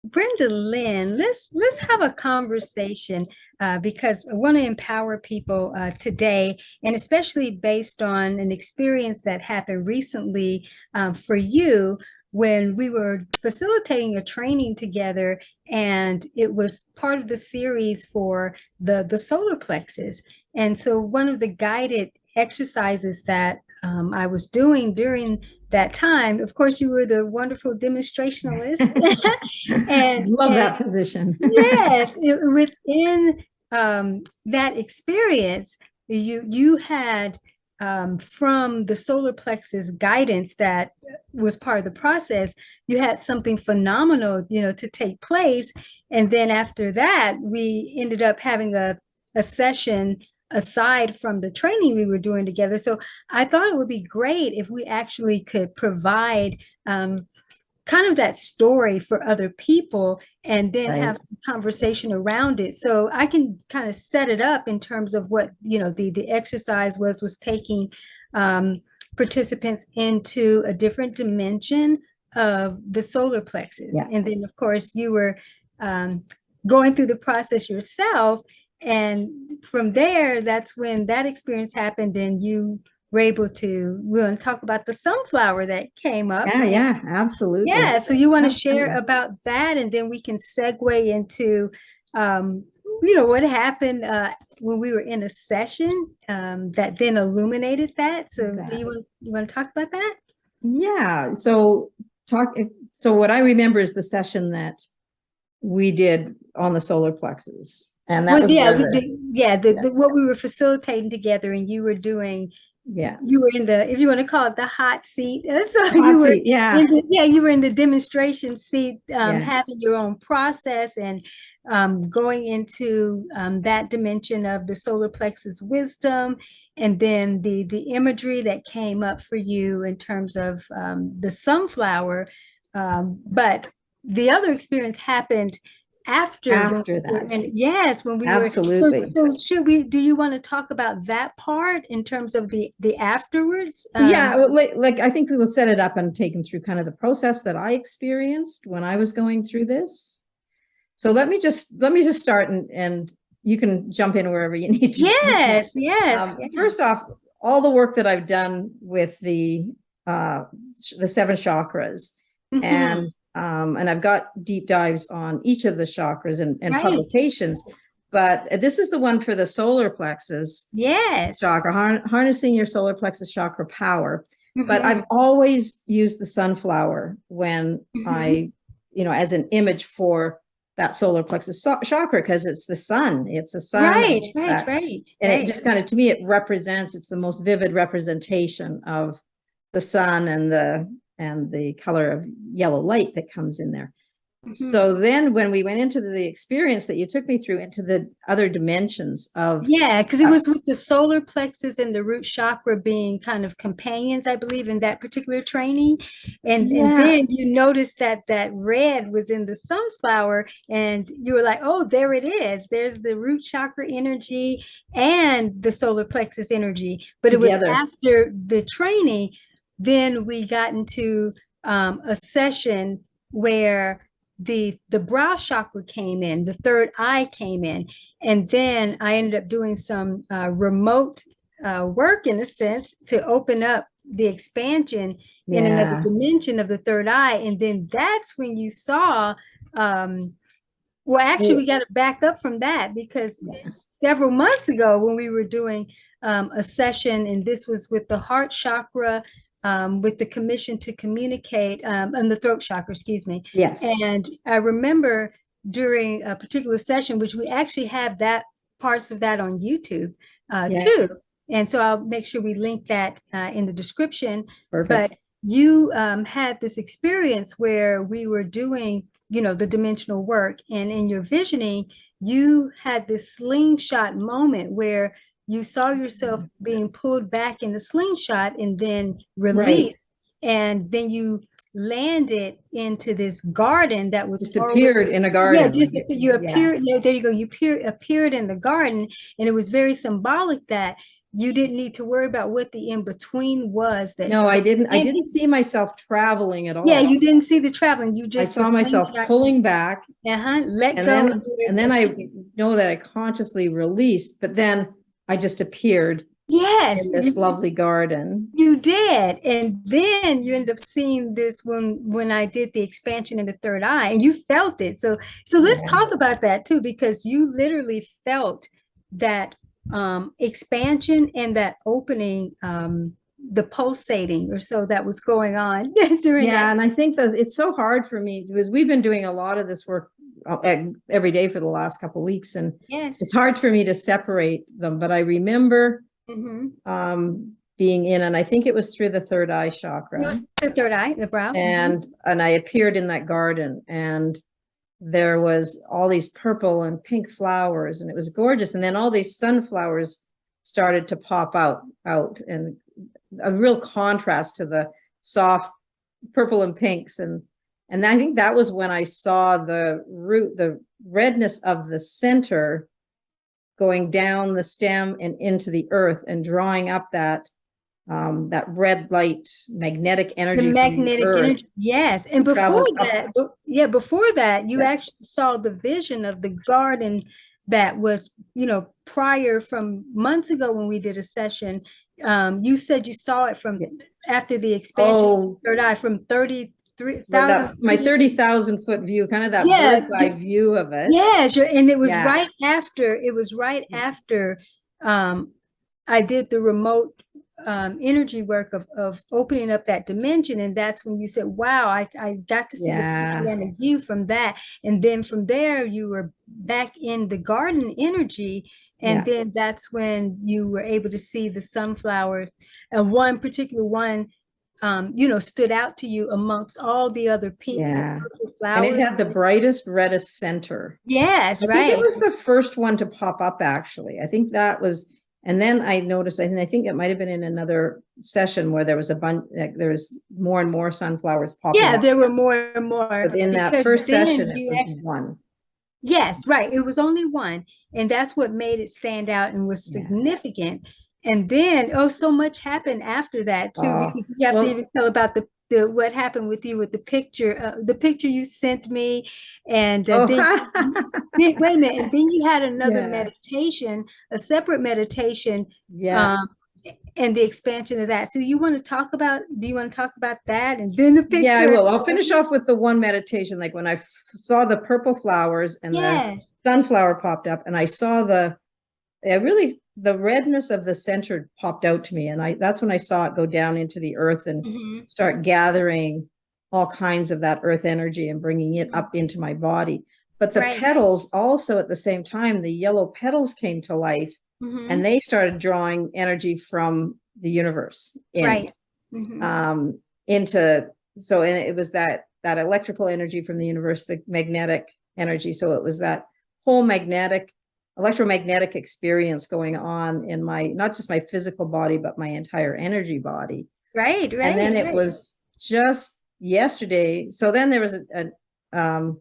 Brenda Lynn, let's have a conversation because I want to empower people today, and especially based on an experience that happened recently for you when we were facilitating a training together, and it was part of the series for the solar plexus. And so one of the guided exercises that I was doing during that time, of course, you were the wonderful demonstrationalist. Love And that position. yes, within that experience, you had from the solar plexus guidance that was part of the process, you had something phenomenal, to take place. And then after that, we ended up having a session aside from the training we were doing together. So I thought it would be great if we actually could provide kind of that story for other people and then Right. have some conversation around it. So I can kind of set it up in terms of what, the exercise was taking participants into a different dimension of the solar plexus. Yeah. And then, of course, you were going through the process yourself. And from there, that's when that experience happened, and you were able to, we want to talk about the sunflower that came up. Yeah, absolutely. Yeah, so you want to Absolutely. share about that, and then we can segue into, what happened when we were in a session that then illuminated that. So do you want to talk about that? Yeah. So what I remember is the session that we did on the solar plexus. And that was what we were facilitating together, and you were doing. Yeah, you were in the, if you want to call it, the hot seat. So hot seat, yeah. You were in the demonstration seat, having your own process and going into that dimension of the solar plexus wisdom, and then the imagery that came up for you in terms of the sunflower. But the other experience happened after that. And yes, when we absolutely. were. So do you want to talk about that part in terms of the afterwards? Yeah, like I think we will set it up and take them through kind of the process that I experienced when I was going through this. So let me just start, and you can jump in wherever you need to. Yes. First off, all the work that I've done with the 7 chakras, and I've got deep dives on each of the chakras and publications, but this is the one for the solar plexus chakra, harnessing your solar plexus chakra power. But I've always used the sunflower when I, as an image for that solar plexus chakra, because it's the sun. It's the sun. Right. And it just kind of, to me, it's the most vivid representation of the sun and the color of yellow light that comes in there. So then when we went into the experience that you took me through into the other dimensions of... Yeah, because it was with the solar plexus and the root chakra being kind of companions, I believe, in that particular training. And then you noticed that red was in the sunflower, and you were like, oh, there it is. There's the root chakra energy and the solar plexus energy. But it was after the training, then we got into a session where the brow chakra came in, the third eye came in, and then I ended up doing some remote work, in a sense, to open up the expansion in another dimension of the third eye. And then that's when you saw, well, actually, we got to back up from that, because several months ago when we were doing a session, and this was with the heart chakra, with the commission to communicate, and the throat chakra, excuse me. Yes. And I remember during a particular session, which we actually have parts of that on YouTube too. And so I'll make sure we link that in the description. Perfect. But you had this experience where we were doing, the dimensional work, and in your visioning, you had this slingshot moment where you saw yourself being pulled back in the slingshot and then released. And then you landed into this garden that was just appeared in a garden. Yeah, you appeared. Yeah, there you go. You appeared in the garden, and it was very symbolic that you didn't need to worry about what the in-between was. That No, I didn't see myself traveling at all. Yeah, you didn't see the traveling. You I just saw myself pulling back. let And go. then I know that I consciously released, but then I just appeared Yes, in this lovely garden. you did. And then you end up seeing this when I did the expansion in the third eye, and you felt it. So let's talk about that too, because you literally felt that expansion and that opening, the pulsating or so that was going on during that. And I think that it's so hard for me because we've been doing a lot of this work every day for the last couple of weeks, and it's hard for me to separate them. But I remember being in, and I think it was through the third eye chakra. It was the third eye, the brow. And I appeared in that garden, and there was all these purple and pink flowers, and it was gorgeous. And then all these sunflowers started to pop out, and a real contrast to the soft purple and pinks. And I think that was when I saw the redness of the center going down the stem and into the earth and drawing up that red light magnetic energy. The magnetic energy, yes. And before that, you actually saw the vision of the garden that was, prior, from months ago when we did a session. You said you saw it from after the expansion of the third eye, from 33,000. My 30,000 foot view, kind of that bird's eye view of it. Yes, and it was right after. It was right after I did the remote energy work of opening up that dimension, and that's when you said, wow, I got to see the panoramic view from that. And then from there you were back in the garden energy, and then that's when you were able to see the sunflower, and one particular one stood out to you amongst all the other pinks and purple flowers. And it had the brightest, reddest center. Yes, I think it was the first one to pop up, actually. I think that was. And then I noticed, and I think it might have been in another session where there was a bunch, there was more and more sunflowers popping up. There were more and more. But in that first session, it was one. Yes, right. It was only one. And that's what made it stand out and was significant. And then, so much happened after that too. Because you have to even tell about the what happened with you with the picture you sent me, and then, wait a minute, and then you had another meditation, a separate meditation, and the expansion of that. So do you want to talk about that, and then the picture? Yeah, I will. I'll finish off with the one meditation, like when I saw the purple flowers and the sunflower popped up, and I saw the redness of the center popped out to me. And that's when I saw it go down into the earth and start gathering all kinds of that earth energy and bringing it up into my body. But the petals also, at the same time, the yellow petals came to life, and they started drawing energy from the universe in, so it was that electrical energy from the universe, the magnetic energy. So it was that whole electromagnetic experience going on in my, not just my physical body, but my entire energy body. Right. And then it was just yesterday. So then there was the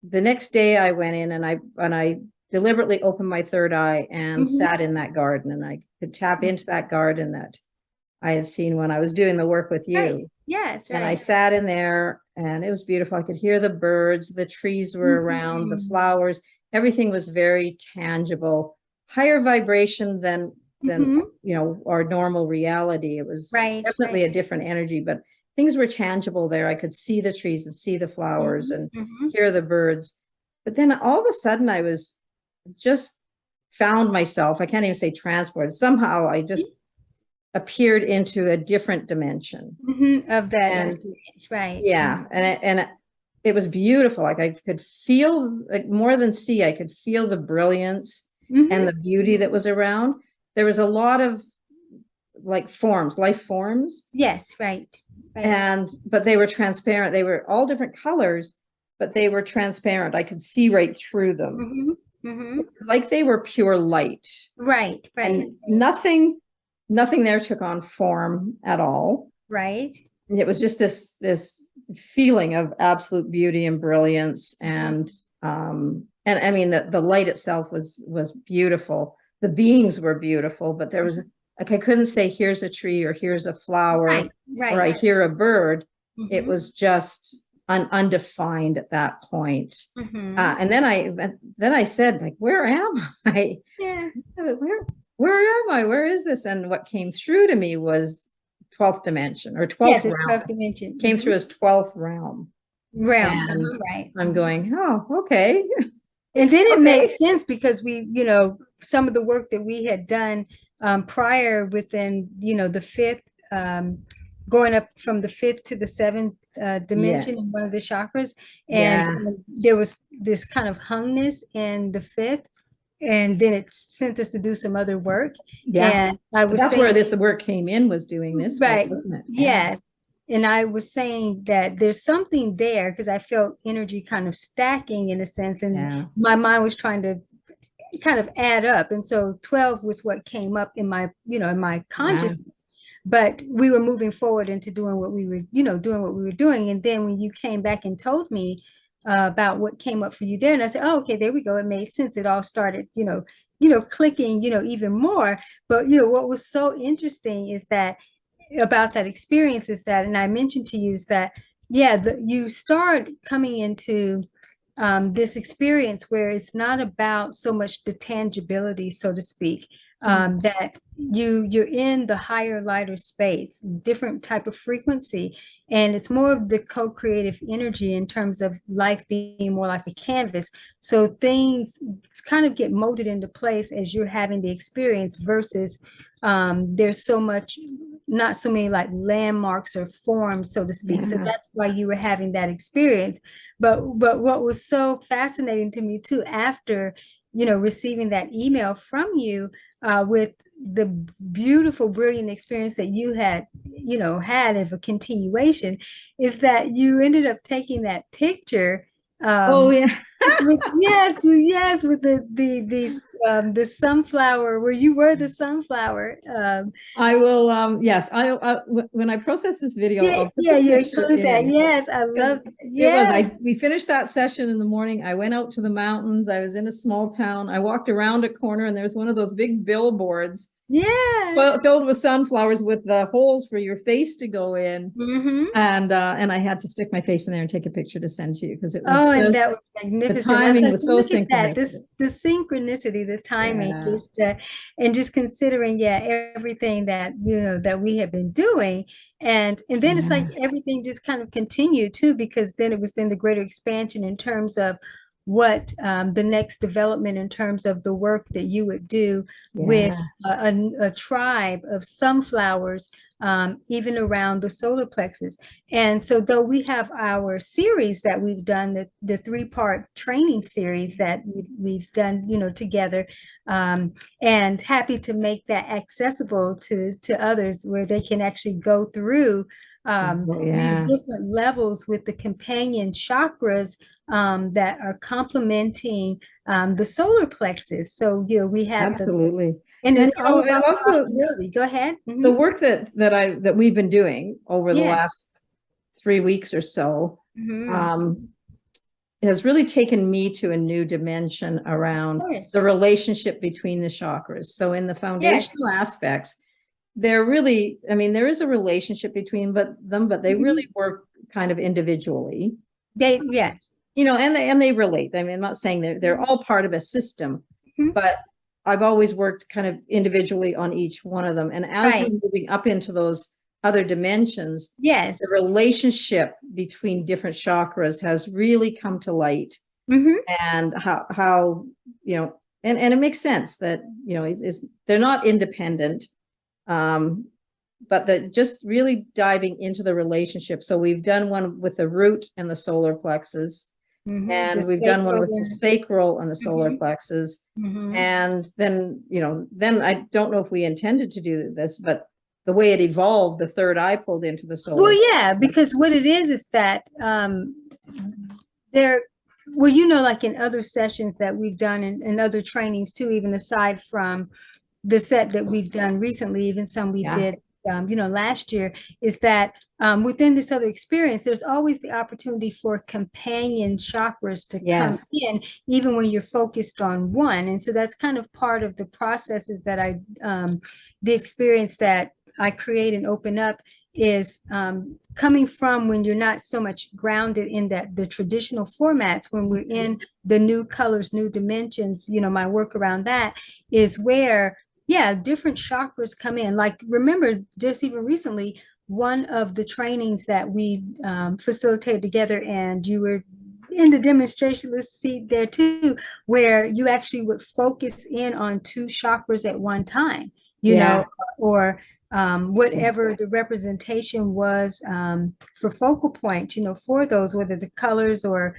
next day I went in and I deliberately opened my third eye and sat in that garden, and I could tap into that garden that I had seen when I was doing the work with you. Yes, And I sat in there, and it was beautiful. I could hear the birds, the trees were around, the flowers. Everything was very tangible, higher vibration than our normal reality. It was definitely a different energy, but things were tangible there. I could see the trees and see the flowers and hear the birds. But then all of a sudden I was just found myself, I can't even say transported. Somehow I just appeared into a different dimension of that experience, and it was beautiful. Like I could feel, like more than see, I could feel the brilliance and the beauty that was around. There was a lot of like life forms. Yes, right. But they were transparent. They were all different colors, but they were transparent. I could see right through them. Like they were pure light. Right. And nothing there took on form at all. Right. And it was just this feeling of absolute beauty and brilliance, and I mean the light itself was beautiful, the beings were beautiful, but there was like, I couldn't say, here's a tree or here's a flower or I hear a bird. It was just undefined at that point. And then I said, like, where am I? Where am I? Where is this? And what came through to me was 12th dimension or 12th realm. 12th dimension. Came through as 12th realm. And I'm going, oh, okay. And then it makes sense because we, you know, some of the work that we had done prior within, you know, the fifth, going up from the fifth to the seventh dimension in one of the chakras. And there was this kind of hungness in the fifth. And then it sent us to do some other work. And I was that's where the work came in, was doing this. Wasn't it? Yes. And I was saying that there's something there because I felt energy kind of stacking in a sense. And my mind was trying to kind of add up. And so 12 was what came up in my, you know, in my consciousness. But we were moving forward into doing what we were, you know, doing what we were doing. And then when you came back and told me about what came up for you there, and I said, oh, okay, there we go. It made sense. It all started, you know, clicking, you know, even more. But, you know, what was so interesting is that about that experience is that, and I mentioned to you, is that, you start coming into this experience where it's not about so much the tangibility, so to speak, that you're in the higher, lighter space, different type of frequency. And it's more of the co-creative energy in terms of life being more like a canvas. So things kind of get molded into place as you're having the experience versus there's so much, not so many like landmarks or forms, so to speak. So that's why you were having that experience. But what was so fascinating to me too, after, you know, receiving that email from you with the beautiful, brilliant experience that you had, you know, had as a continuation, is that you ended up taking that picture. Yes, with the sunflower, where you were the sunflower. I will. Yes, when I process this video, you include that. Yes, I love it. Yes. We finished that session in the morning. I went out to the mountains. I was in a small town. I walked around a corner, and there was one of those big billboards. Filled with sunflowers with the holes for your face to go in. And I had to stick my face in there and take a picture to send to you because it was and that was magnificent. The timing was so synchronous. The synchronicity, the timing, and just considering everything that, you know, that we have been doing. And then it's like everything just kind of continued too, because then it was then the greater expansion in terms of what the next development in terms of the work that you would do with a tribe of sunflowers, even around the solar plexus. And so though we have our series that we've done, the 3-part training series that we've done, you know, together, and happy to make that accessible to others where they can actually go through these different levels with the companion chakras that are complementing the solar plexus. So, you know, we have and it's all about possibility. Go ahead. The work that we've been doing over the last 3 weeks or so has really taken me to a new dimension around the relationship between the chakras. So in the foundational aspects, they're really, I mean, there is a relationship between them, but they really work kind of individually. You know, and they relate. I mean, I'm not saying they're all part of a system, but I've always worked kind of individually on each one of them. And as we're moving up into those other dimensions, the relationship between different chakras has really come to light. And how, you know, and it makes sense that, you know, they're not independent. But they're just really diving into the relationship. So we've done one with the root and the solar plexus, and we've done one with the sacral and the solar plexus. And then, you know, then I don't know if we intended to do this, but the way it evolved, the third eye pulled into the solar. Well, because what it is that well, you know, like in other sessions that we've done and other trainings too, even aside from the set that we've done recently, even some we did last year, is that within this other experience, there's always the opportunity for companion chakras to come in, even when you're focused on one. And so that's kind of part of the processes that the experience that I create and open up is coming from when you're not so much grounded in the traditional formats. When we're in the new colors, new dimensions, my work around that is where different chakras come in. Like, remember, just even recently, one of the trainings that we facilitated together, and you were in the demonstrationist seat there too, where you actually would focus in on two chakras at one time, or whatever the representation was for focal points, for those, whether the colors or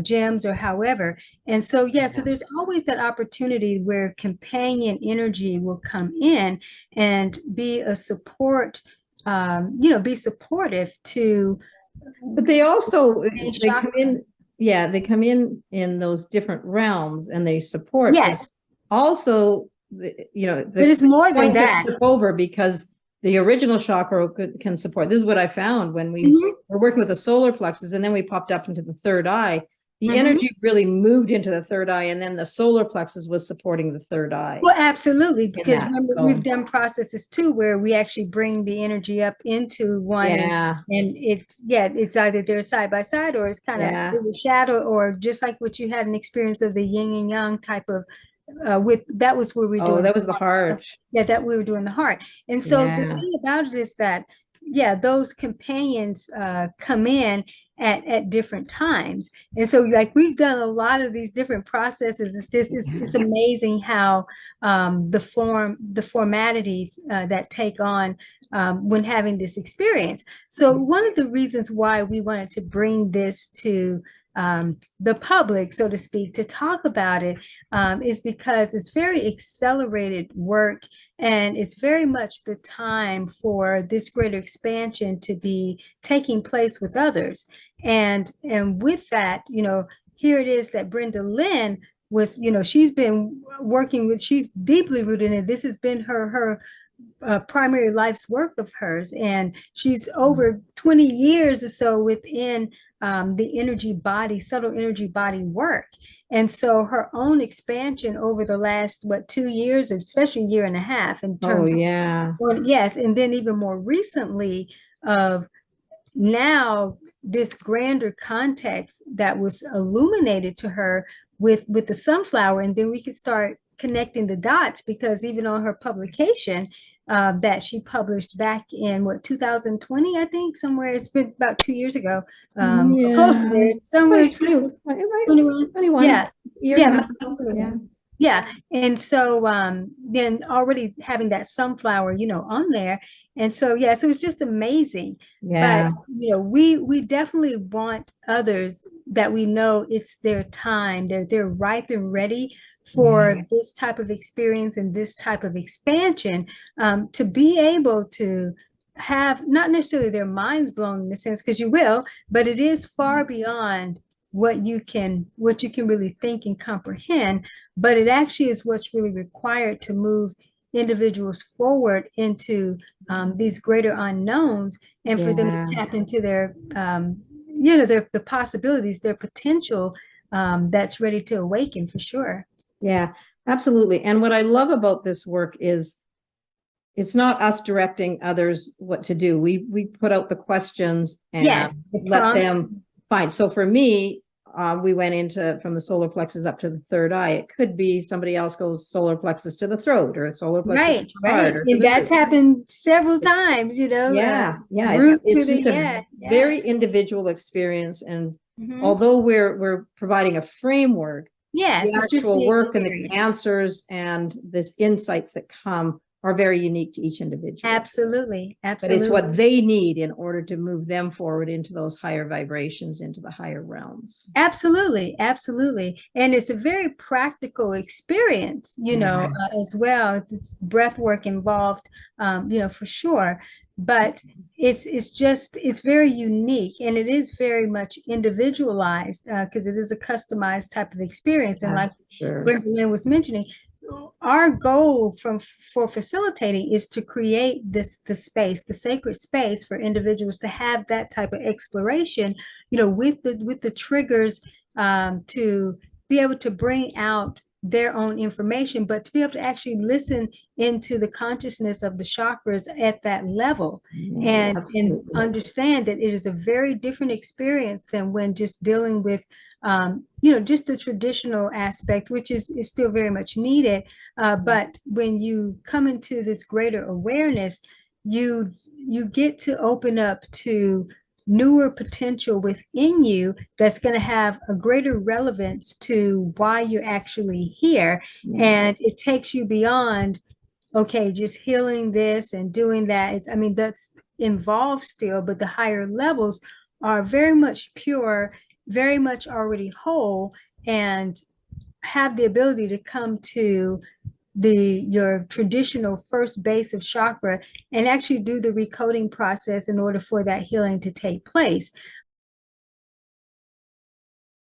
gems or however. And so, so there's always that opportunity where companion energy will come in and be a support, be supportive to. But they also, they come in, they come in those different realms and they support. Yes. Also, but it's more than that. Over because the original chakra can support. This is what I found when we were working with the solar plexus, and then we popped up into the third eye. The energy really moved into the third eye, and then the solar plexus was supporting the third eye. Well, absolutely, because remember, we've done processes too where we actually bring the energy up into one, and it's either they're side by side, or it's kind of in the shadow, or just like what you had an experience of the yin and yang type of. That was where we were doing. That was the heart. That we were doing the heart. And so the thing about it is that, those companions come in at different times. And so, like, we've done a lot of these different processes. It's just, it's amazing how the formalities that take on when having this experience. So one of the reasons why we wanted to bring this to the public, so to speak, to talk about it is because it's very accelerated work, and it's very much the time for this greater expansion to be taking place with others. And with that, here it is that Brenda Lynn was, she's been working with, she's deeply rooted in it. This has been her primary life's work of hers, and she's over 20 years or so within the energy body, subtle energy body work. And so her own expansion over the last, 2 years, especially a year and a half in terms of, yes, and then even more recently of now this grander context that was illuminated to her with the sunflower. And then we could start connecting the dots, because even on her publication that she published back in 2020, I think, somewhere, it's been about 2 years ago, close to there, somewhere 21. And so then already having that sunflower, on there. And so, so it's just amazing. But, we definitely want others that we know it's their time, they're ripe and ready for this type of experience and this type of expansion, to be able to have not necessarily their minds blown in a sense, because you will, but it is far beyond what you can really think and comprehend. But it actually is what's really required to move individuals forward into these greater unknowns, and for them to tap into their the possibilities, their potential that's ready to awaken, for sure. Yeah, absolutely. And what I love about this work is it's not us directing others what to do. We put out the questions and let them find. So for me, we went from the solar plexus up to the third eye. It could be somebody else goes solar plexus to the throat, or solar plexus to the heart. And that's happened several times, It's just a very individual experience. And although we're providing a framework, the actual work and the answers and this insights that come are very unique to each individual. Absolutely. But it's what they need in order to move them forward into those higher vibrations, into the higher realms. Absolutely. And it's a very practical experience, as well. This breath work involved, for sure. But it's very unique, and it is very much individualized, because it is a customized type of experience. And like Brenda Lynn was mentioning, our goal for facilitating is to create the space, the sacred space for individuals to have that type of exploration, with the triggers, to be able to bring out their own information, but to be able to actually listen into the consciousness of the chakras at that level, and understand that it is a very different experience than when just dealing with just the traditional aspect, which is still very much needed. But when you come into this greater awareness, you get to open up to newer potential within you that's going to have a greater relevance to why you're actually here. And it takes you beyond, okay, just healing this and doing that. I mean, that's involved still, but the higher levels are very much pure, very much already whole, and have the ability to come to your traditional first base of chakra and actually do the recoding process in order for that healing to take place.